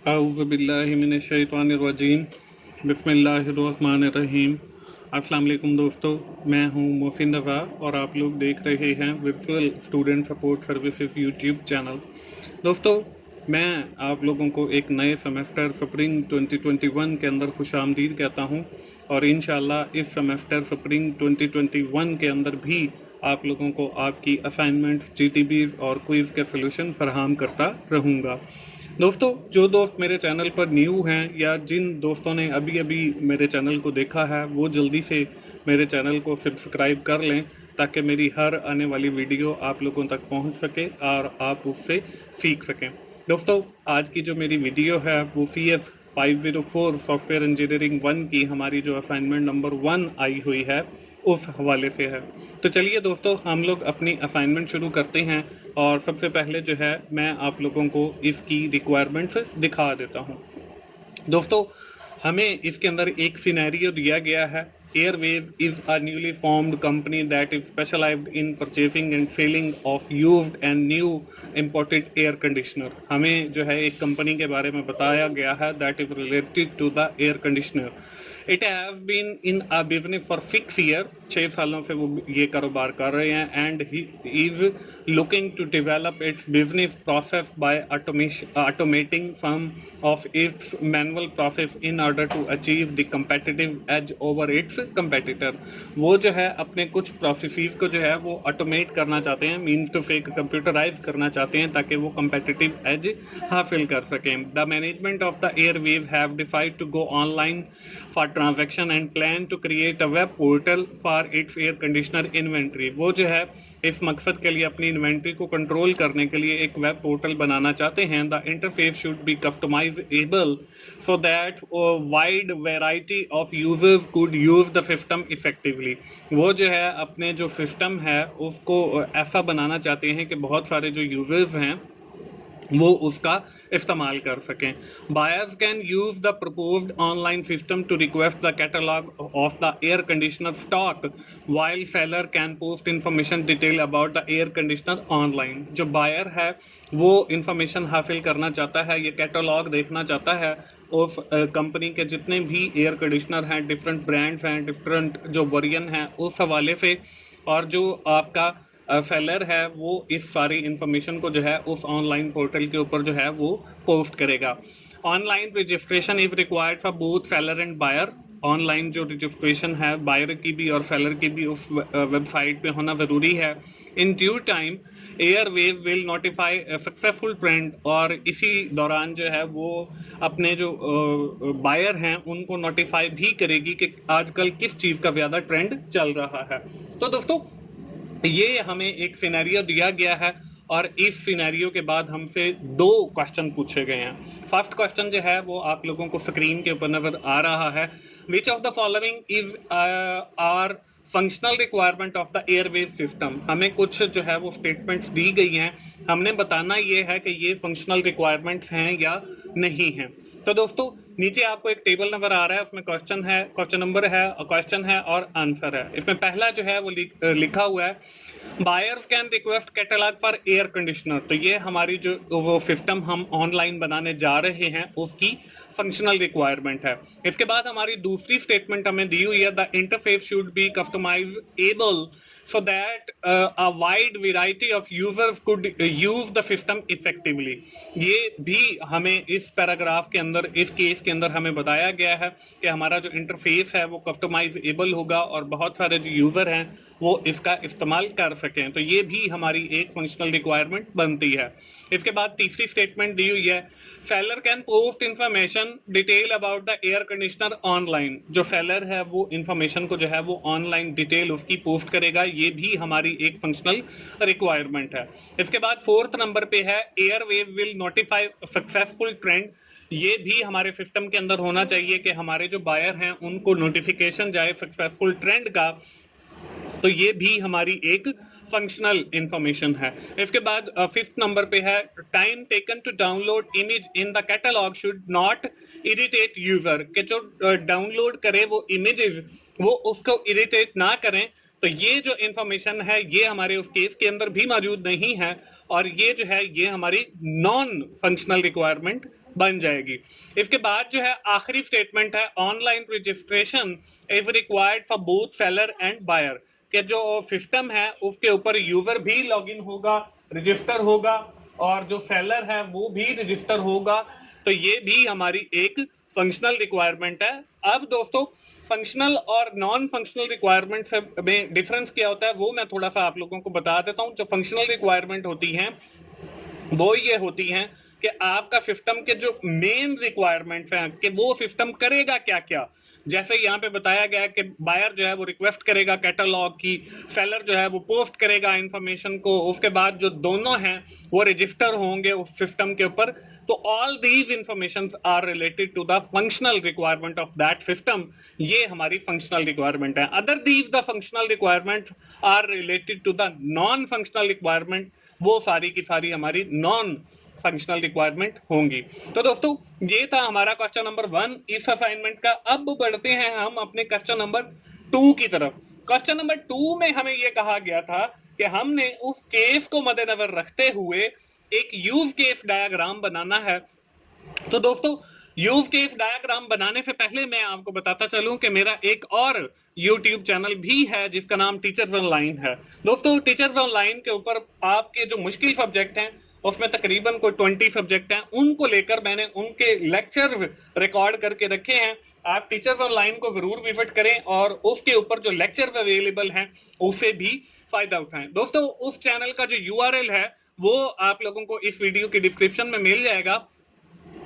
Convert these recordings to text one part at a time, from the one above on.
औज़ुबिल्लाहिमिनश्शैतानिर्रजीम बिस्मिल्लाहिर्रहमानिर्रहीम। अस्सलाम वालेकुम दोस्तों, मैं हूं मोहसिन रज़ा और आप लोग देख रहे हैं virtual student support services YouTube channel. दोस्तों, मैं आप लोगों को एक नए सेमेस्टर स्प्रिंग 2021 के अंदर खुशामदीद कहता हूं और इंशाल्लाह इस सेमेस्टर स्प्रिंग 2021 के अंदर भी आप लोगों को आपकी असाइनमेंट्स, जीटीबीज और क्विज़ के सलूशन फराहम करता रहूँगा। दोस्तों, जो दोस्त मेरे चैनल पर न्यू हैं या जिन दोस्तों ने अभी अभी मेरे चैनल को देखा है वो जल्दी से मेरे चैनल को सब्सक्राइब कर लें ताकि मेरी हर आने वाली वीडियो आप लोगों तक पहुंच सके और आप उससे सीख सकें। दोस्तों, आज की जो मेरी वीडियो है वो CS 504 सॉफ्टवेयर इंजीनियरिंग 1 की हमारी जो असाइनमेंट नंबर 1 आई हुई है उस हवाले से है। तो चलिए दोस्तों, हम लोग अपनी असाइनमेंट शुरू करते हैं और सबसे पहले जो है मैं आप लोगों को इसकी रिक्वायरमेंट्स दिखा देता हूं। दोस्तों, हमें इसके अंदर एक सिनेरियो दिया गया है। Airways is a newly formed company that is specialized in purchasing and selling of used and new imported air conditioner. हमें जो है एक कंपनी के बारे में बताया गया है that is related to the air conditioner. It has been in a business for 6 year, 6 सालों से वो ये कारोबार कर रहे हैं and he is looking to develop its business process by automating some of its manual process in order to achieve the competitive edge over its competitor. वो जो है अपने कुछ प्रोसेसेस को जो है वो ऑटोमेट करना चाहते हैं, मीन्स टू से कंप्यूटराइज करना चाहते हैं ताकि वो कंपेटिटिव एज हासिल कर सकें। The management of the Airways have decide to go online for transaction and plan to create a web portal for its air conditioner inventory. वो जो है इस मकसद के लिए अपनी इन्वेंट्री को कंट्रोल करने के लिए एक वेब पोर्टल बनाना चाहते हैं। The interface should be customizable so that wide variety of users could use the system effectively. वो जो है अपने जो सिस्टम है उसको ऐसा बनाना चाहते हैं कि बहुत सारे जो यूजर्स हैं वो उसका इस्तेमाल कर सकें। Buyers can use the proposed online system to request the catalogue of the air conditioner stock while seller can post information detail about the air conditioner online. जो बायर है वो इंफॉर्मेशन हासिल करना चाहता है, ये कैटलॉग देखना चाहता है उस कंपनी के जितने भी एयर कंडीशनर हैं, डिफरेंट ब्रांड्स हैं, डिफरेंट जो वेरिएंट हैं उस हवाले से, और जो आपका सेलर है वो इस सारी इंफॉर्मेशन को जो है उस ऑनलाइन पोर्टल के ऊपर जो है वो पोस्ट करेगा। Online registration is required for both seller and buyer. Online जो रजिस्ट्रेशन है बायर की भी और सेलर की भी उस वेबसाइट पे होना जरूरी है। In due time Airways will notify successful trend, और इसी दौरान जो है वो अपने जो बायर हैं उनको नोटिफाई भी करेगी कि आजकल किस चीज का ज्यादा ट्रेंड चल रहा है। तो दोस्तों, ये हमें एक सिनेरियो दिया गया है और इस सिनेरियो के बाद हमसे 2 क्वेश्चन पूछे गए हैं। फर्स्ट क्वेश्चन जो है वो आप लोगों को स्क्रीन के ऊपर नजर आ रहा है। Which of the following is are functional requirement of the Airways system. हमें कुछ जो है वो स्टेटमेंट्स दी गई हैं, हमने बताना ये है कि ये फंक्शनल रिक्वायरमेंट्स हैं या नहीं हैं। तो दोस्तों, नीचे आपको एक टेबल नजर आ रहा है, उसमें क्वेश्चन है, क्वेश्चन नंबर है, क्वेश्चन है और आंसर है। इसमें पहला जो है वो लिखा हुआ है buyers can request catalogue for air conditioner. तो ये हमारी जो वो सिस्टम हम ऑनलाइन बनाने जा रहे हैं उसकी फंक्शनल रिक्वायरमेंट है। इसके बाद हमारी दूसरी स्टेटमेंट हमें दी हुई है the interface should be customizable so that a wide variety of users could use the system effectively। ये भी हमें इस पैराग्राफ के अंदर, इस केस के अंदर हमें बताया गया है कि हमारा जो इंटरफेस है वो कस्टमाइजेबल होगा और बहुत सारे जो यूजर हैं वो इसका इस्तेमाल कर सकें। तो ये भी हमारी एक फंक्शनल रिक्वायरमेंट बनती है। इसके बाद तीसरी स्टेटमेंट दी हुई है seller can post information detail about the air conditioner online. जो सेलर है वो इंफॉर्मेशन को जो है वो ऑनलाइन डिटेल उसकी पोस्ट करेगा, ये भी हमारी एक फंक्शनल रिक्वायरमेंट है। इसके बाद 4th नंबर पे है Airways will notify successful trend. ये भी हमारे सिस्टम के अंदर होना चाहिए कि हमारे जो बायर हैं उनको नोटिफिकेशन जाए सक्सेसफुल ट्रेंड का। तो ये भी हमारी एक फंक्शनल इंफॉर्मेशन है। इसके बाद 5th नंबर पे है time taken to download image in the catalogue should not irritate user. कि जो डाउनलोड करे वो इमेजेस वो उसको इरिटेट ना करें। तो ये जो इंफॉर्मेशन है ये हमारे उस केस के अंदर भी मौजूद नहीं है और ये जो है ये हमारी नॉन फंक्शनल रिक्वायरमेंट बन जाएगी। इसके बाद जो है आखिरी स्टेटमेंट है, online registration is required for both seller and buyer, कि जो सिस्टम है उसके ऊपर यूजर भी लॉगिन होगा, रजिस्टर होगा, और जो सेलर है वो भी रजिस्टर होगा। तो ये भी हमारी एक फंक्शनल रिक्वायरमेंट है। अब दोस्तों फंक्शनल और नॉन फंक्शनल रिक्वायरमेंट में डिफरेंस क्या होता है वो मैं थोड़ा सा आप लोगों को बता देता हूं। जो फंक्शनल रिक्वायरमेंट होती हैं वो ये होती हैं कि आपका सिस्टम के जो मेन रिक्वायरमेंट्स हैं कि वो सिस्टम करेगा क्या क्या। जैसे यहाँ पे बताया गया है कि बायर जो है वो रिक्वेस्ट करेगा कैटलॉग की, सेलर जो है वो पोस्ट करेगा इंफॉर्मेशन को, उसके बाद जो दोनों हैं वो रजिस्टर होंगे उस सिस्टम के ऊपर। तो all these information are related to the functional requirement of that system. ये हमारी फंक्शनल रिक्वायरमेंट है। Other these the functional requirement are related to the non functional requirement, वो सारी की सारी हमारी नॉन फंक्शनल रिक्वायरमेंट होंगी। तो दोस्तों ये था हमारा क्वेश्चन नंबर 1 इस असाइनमेंट का। अब बढ़ते हैं हम अपने क्वेश्चन नंबर 2 की तरफ। क्वेश्चन नंबर 2 में हमें यह कहा गया था कि हमने उस केस को मद्देनजर रखते हुए एक यूज केस डायग्राम बनाना है। तो दोस्तों यूज केस डायग्राम बनाने से पहले मैं आपको बताता चलूं कि मेरा एक और YouTube चैनल भी है जिसका नाम टीचर्स ऑनलाइन है। दोस्तों टीचर्स ऑनलाइन के ऊपर आपके जो मुश्किल सब्जेक्ट हैं उसमें तकरीबन कोई 20 सब्जेक्ट हैं, उनको लेकर मैंने उनके लेक्चर रिकॉर्ड करके रखे हैं। आप टीचर्स ऑनलाइन को जरूर विजिट करें और उसके ऊपर जो लेक्चर्स अवेलेबल हैं उससे भी फायदा उठाएं। दोस्तों उस चैनल का जो URL है वो आप लोगों को इस वीडियो के डिस्क्रिप्शन में मिल जाएगा,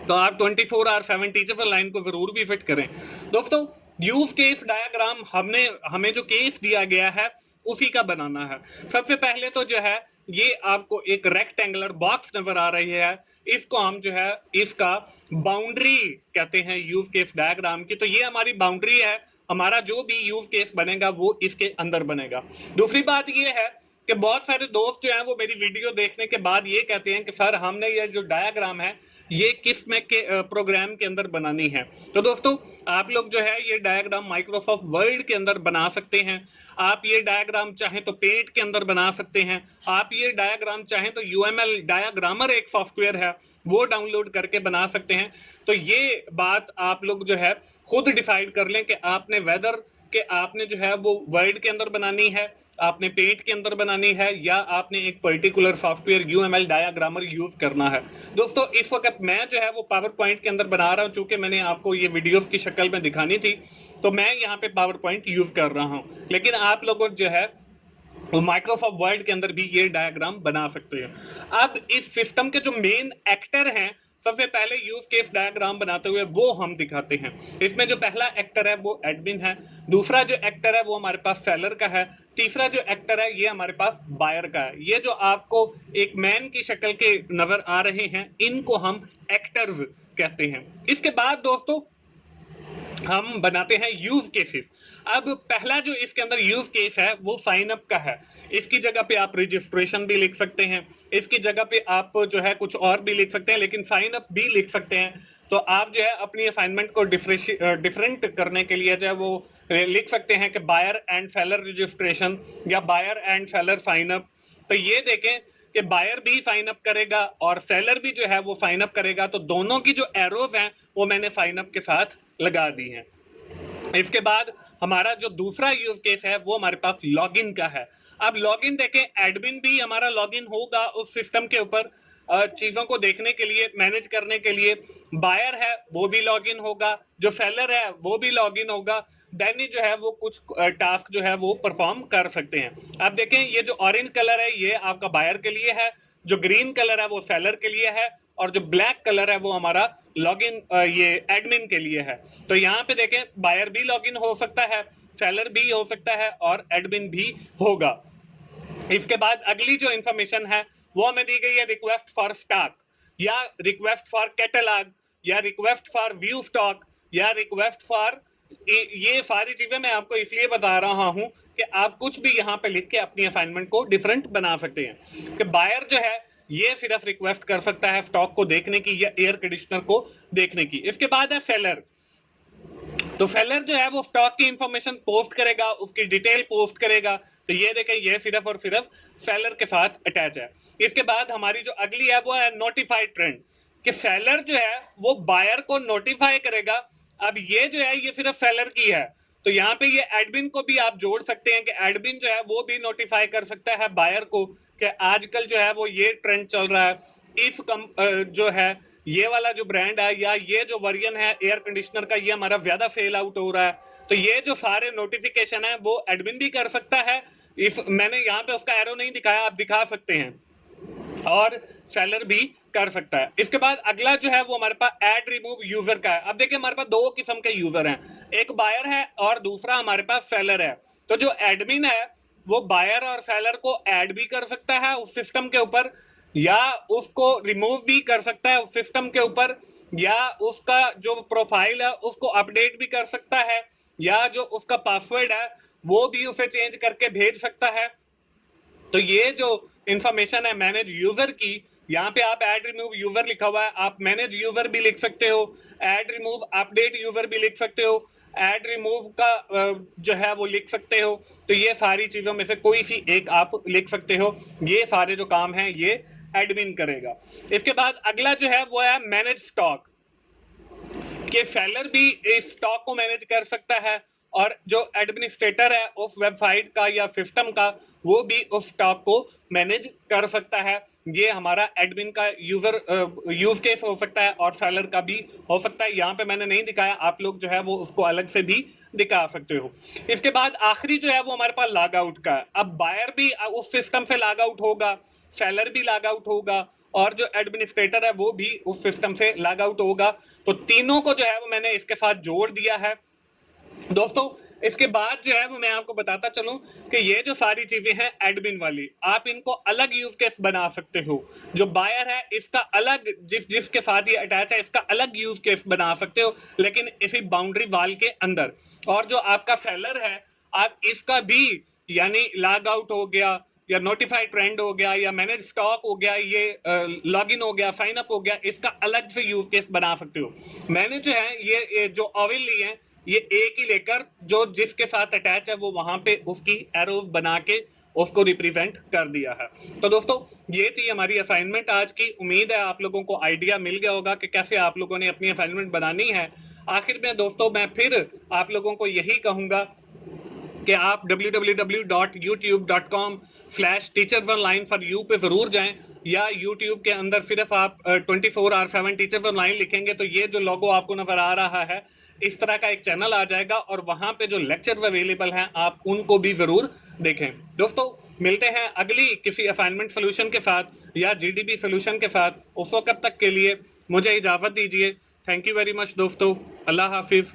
तो आप 24/7 टीचर्स ऑनलाइन को जरूर विजिट करें। दोस्तों यूज केस डायग्राम हमें जो केस दिया गया है उसी का बनाना है। सबसे पहले तो जो है ये आपको एक रेक्टेंगुलर बॉक्स नजर आ रही है, इसको हम जो है इसका बाउंड्री कहते हैं यूज केस डायग्राम की। तो ये हमारी बाउंड्री है, हमारा जो भी यूज केस बनेगा वो इसके अंदर बनेगा। दूसरी बात ये है कि बहुत सारे दोस्त जो हैं वो मेरी वीडियो देखने के बाद ये कहते हैं कि सर हमने ये जो डायग्राम है ये किस में के प्रोग्राम के अंदर बनानी है। तो दोस्तों आप लोग जो है ये डायग्राम माइक्रोसॉफ्ट वर्ड के अंदर बना सकते हैं, आप ये डायग्राम चाहें तो पेंट के अंदर बना सकते हैं, आप ये डायग्राम चाहें तो UML डायग्रामर एक सॉफ्टवेयर है वो डाउनलोड करके बना सकते हैं। तो ये बात आप लोग जो है खुद डिसाइड कर लें कि आपने वेदर कि आपने जो है वो वर्ड के अंदर बनानी है, आपने पेंट के अंदर बनानी है, या आपने एक पर्टिकुलर सॉफ्टवेयर UML डायग्रामर यूज करना है। दोस्तों इस वक्त मैं जो है वो पावर पॉइंट के अंदर बना रहा हूं, चूंकि मैंने आपको ये वीडियोस की शक्ल में दिखानी थी तो मैं यहाँ पे पावर पॉइंट यूज कर रहा हूँ, लेकिन आप लोगों जो है वो माइक्रोसॉफ्ट वर्ड के अंदर भी ये डायग्राम बना सकते हैं। अब इस सिस्टम के जो मेन एक्टर हैं सबसे पहले यूज केस डायग्राम बनाते हुए वो हम दिखाते हैं। इसमें जो पहला एक्टर है वो एडमिन है, दूसरा जो एक्टर है वो हमारे पास सेलर का है, तीसरा जो एक्टर है ये हमारे पास बायर का है। ये जो आपको एक मैन की शक्ल के नजर आ रहे हैं इनको हम एक्टर्स कहते हैं। इसके बाद दोस्तों हम बनाते हैं यूज केसेस। अब पहला जो इसके अंदर यूज केस है वो साइन अप का है। इसकी जगह पे आप रजिस्ट्रेशन भी लिख सकते हैं, इसकी जगह पे आप जो है कुछ और भी लिख सकते हैं, लेकिन साइन अप भी लिख सकते हैं। तो आप जो है अपनी असाइनमेंट को डिफरेंट करने के लिए जो है वो लिख सकते हैं कि बायर एंड सेलर रजिस्ट्रेशन या buyer and seller sign up. तो ये देखें कि बायर भी साइन अप करेगा और सेलर भी जो है वो साइन अप करेगा, तो दोनों की जो एरोज हैं वो मैंने साइन अप के साथ लगा दी हैं। इसके बाद हमारा जो दूसरा यूज केस है वो हमारे पास लॉगिन का है। अब लॉगिन देखें, एडमिन भी हमारा लॉगिन होगा उस सिस्टम के ऊपर चीजों को देखने के लिए, मैनेज करने के लिए। बायर है वो भी लॉगिन होगा, जो सेलर है वो भी लॉगिन होगा, देन ही जो है वो कुछ टास्क जो है वो परफॉर्म कर सकते हैं। अब देखें ये जो ऑरेंज कलर है ये आपका बायर के लिए है, जो ग्रीन कलर है वो सेलर के लिए है, और जो ब्लैक कलर है वो हमारा लॉगिन ये एडमिन के लिए है। तो यहाँ पे देखें बायर भी लॉगिन हो सकता है, सेलर भी हो सकता है और एडमिन भी होगा। इसके बाद अगली जो इंफॉर्मेशन है वो हमें दी गई है रिक्वेस्ट फॉर स्टॉक या रिक्वेस्ट फॉर कैटलॉग या रिक्वेस्ट फॉर व्यू स्टॉक या रिक्वेस्ट फॉर, ये सारी चीजें मैं आपको इसलिए बता रहा हूं कि आप कुछ भी यहाँ पे लिख के अपनी असाइनमेंट को डिफरेंट बना सकते हैं। कि बायर जो है ये सिर्फ रिक्वेस्ट कर सकता है स्टॉक को देखने की या एयर कंडीशनर को देखने की। इसके बाद है सेलर। तो सेलर जो है वो स्टॉक की इंफॉर्मेशन पोस्ट करेगा, उसकी डिटेल पोस्ट करेगा। तो ये देखें ये सिर्फ और सिर्फ सेलर के साथ अटैच है। इसके बाद हमारी जो अगली है वो है नोटिफाइड ट्रेंड। कि सेलर जो है वो बायर को नोटिफाई करेगा। अब ये जो है ये सिर्फ सेलर की है, तो यहाँ पे ये एडमिन को भी आप जोड़ सकते हैं कि एडमिन जो है वो भी नोटिफाई कर सकता है बायर को कि आजकल जो है वो ये ट्रेंड चल रहा है, इफ जो है ये वाला जो ब्रांड है या ये जो वर्जन है एयर कंडीशनर का ये हमारा ज्यादा फेल आउट हो रहा है। तो ये जो सारे नोटिफिकेशन है वो एडमिन भी कर सकता है। इफ मैंने यहाँ पे उसका एरो नहीं दिखाया, आप दिखा सकते हैं, और सेलर भी कर सकता है। इसके बाद अगला जो है वो हमारे पास ऐड रिमूव यूजर का है। अब देखिए हमारे पास दो किस्म के यूजर हैं, एक बायर है और दूसरा हमारे पास सेलर है। तो जो एडमिन है वो बायर और सेलर को ऐड भी कर सकता है उस सिस्टम के ऊपर, या उसको रिमूव भी कर सकता है उस सिस्टम के ऊपर, या उसका जो प्रोफाइल है उसको अपडेट भी कर सकता है, या जो उसका पासवर्ड है वो भी उसे चेंज करके भेज सकता है। तो ये जो इंफॉर्मेशन है मैनेज यूजर की, यहाँ पे आप ऐड रिमूव यूजर लिखा हुआ है, आप मैनेज यूजर भी लिख सकते हो, ऐड रिमूव अपडेट यूजर भी लिख सकते हो, ऐड रिमूव का जो है वो लिख सकते हो। तो ये सारी चीजों में से कोई सी एक आप लिख सकते हो। ये सारे जो काम हैं ये एडमिन करेगा। इसके बाद अगला जो है वो है मैनेज स्टॉक, कि सेलर भी इस स्टॉक को मैनेज कर सकता है और जो एडमिनिस्ट्रेटर है उस वेबसाइट का या सिस्टम का वो भी उस स्टॉक को मैनेज कर सकता है। ये हमारा एडमिन का यूज केस हो सकता है और सेलर का भी हो सकता है। यहाँ पे मैंने नहीं दिखाया, आप लोग जो है वो उसको अलग से भी दिखा सकते हो। इसके बाद आखिरी जो है वो हमारे पास लॉग आउट का है। अब बायर भी उस सिस्टम से लॉग आउट होगा, सेलर भी लॉग आउट होगा और जो एडमिनिस्ट्रेटर है वो भी उस सिस्टम से लॉग आउट होगा। तो तीनों को जो है वो मैंने इसके साथ जोड़ दिया है दोस्तों। इसके बाद जो है वो मैं आपको बताता चलूं कि ये जो सारी चीजें हैं एडमिन वाली, आप इनको अलग यूज केस बना सकते हो। जो बायर है इसका अलग, जिसके साथ ये अटैच है इसका अलग यूज केस बना सकते हो, लेकिन इसी बाउंड्री वाल के अंदर। और जो आपका सेलर है आप इसका भी, यानी लॉग आउट हो गया या नोटिफाई ट्रेंड हो गया या मैनेज स्टॉक हो गया, ये लॉग इन हो गया, साइन अप हो गया, इसका अलग से यूज केस बना सकते हो। मैंने जो है ये जो ऑविल ली है ये एक ही लेकर जो जिसके साथ अटैच है वो वहां पे उसकी एरोज बना के उसको रिप्रेजेंट कर दिया है। तो दोस्तों ये थी हमारी असाइनमेंट आज की। उम्मीद है आप लोगों को आइडिया मिल गया होगा कि कैसे आप लोगों ने अपनी असाइनमेंट बनानी है। आखिर में दोस्तों मैं फिर आप लोगों को यही कहूंगा कि आप www.youtube.com/teachersonline4you पे जरूर जाएं, या YouTube के अंदर सिर्फ आप 24/7 टीचर्स ऑनलाइन लिखेंगे तो ये जो लोगो आपको नजर आ रहा है इस तरह का एक चैनल आ जाएगा और वहां पे जो लेक्चर अवेलेबल हैं आप उनको भी जरूर देखें। दोस्तों मिलते हैं अगली किसी असाइनमेंट सोल्यूशन के साथ या GDP सोल्यूशन के साथ। उस वक्त तक के लिए मुझे इजाजत दीजिए। थैंक यू वेरी मच दोस्तों, अल्लाह हाफिज।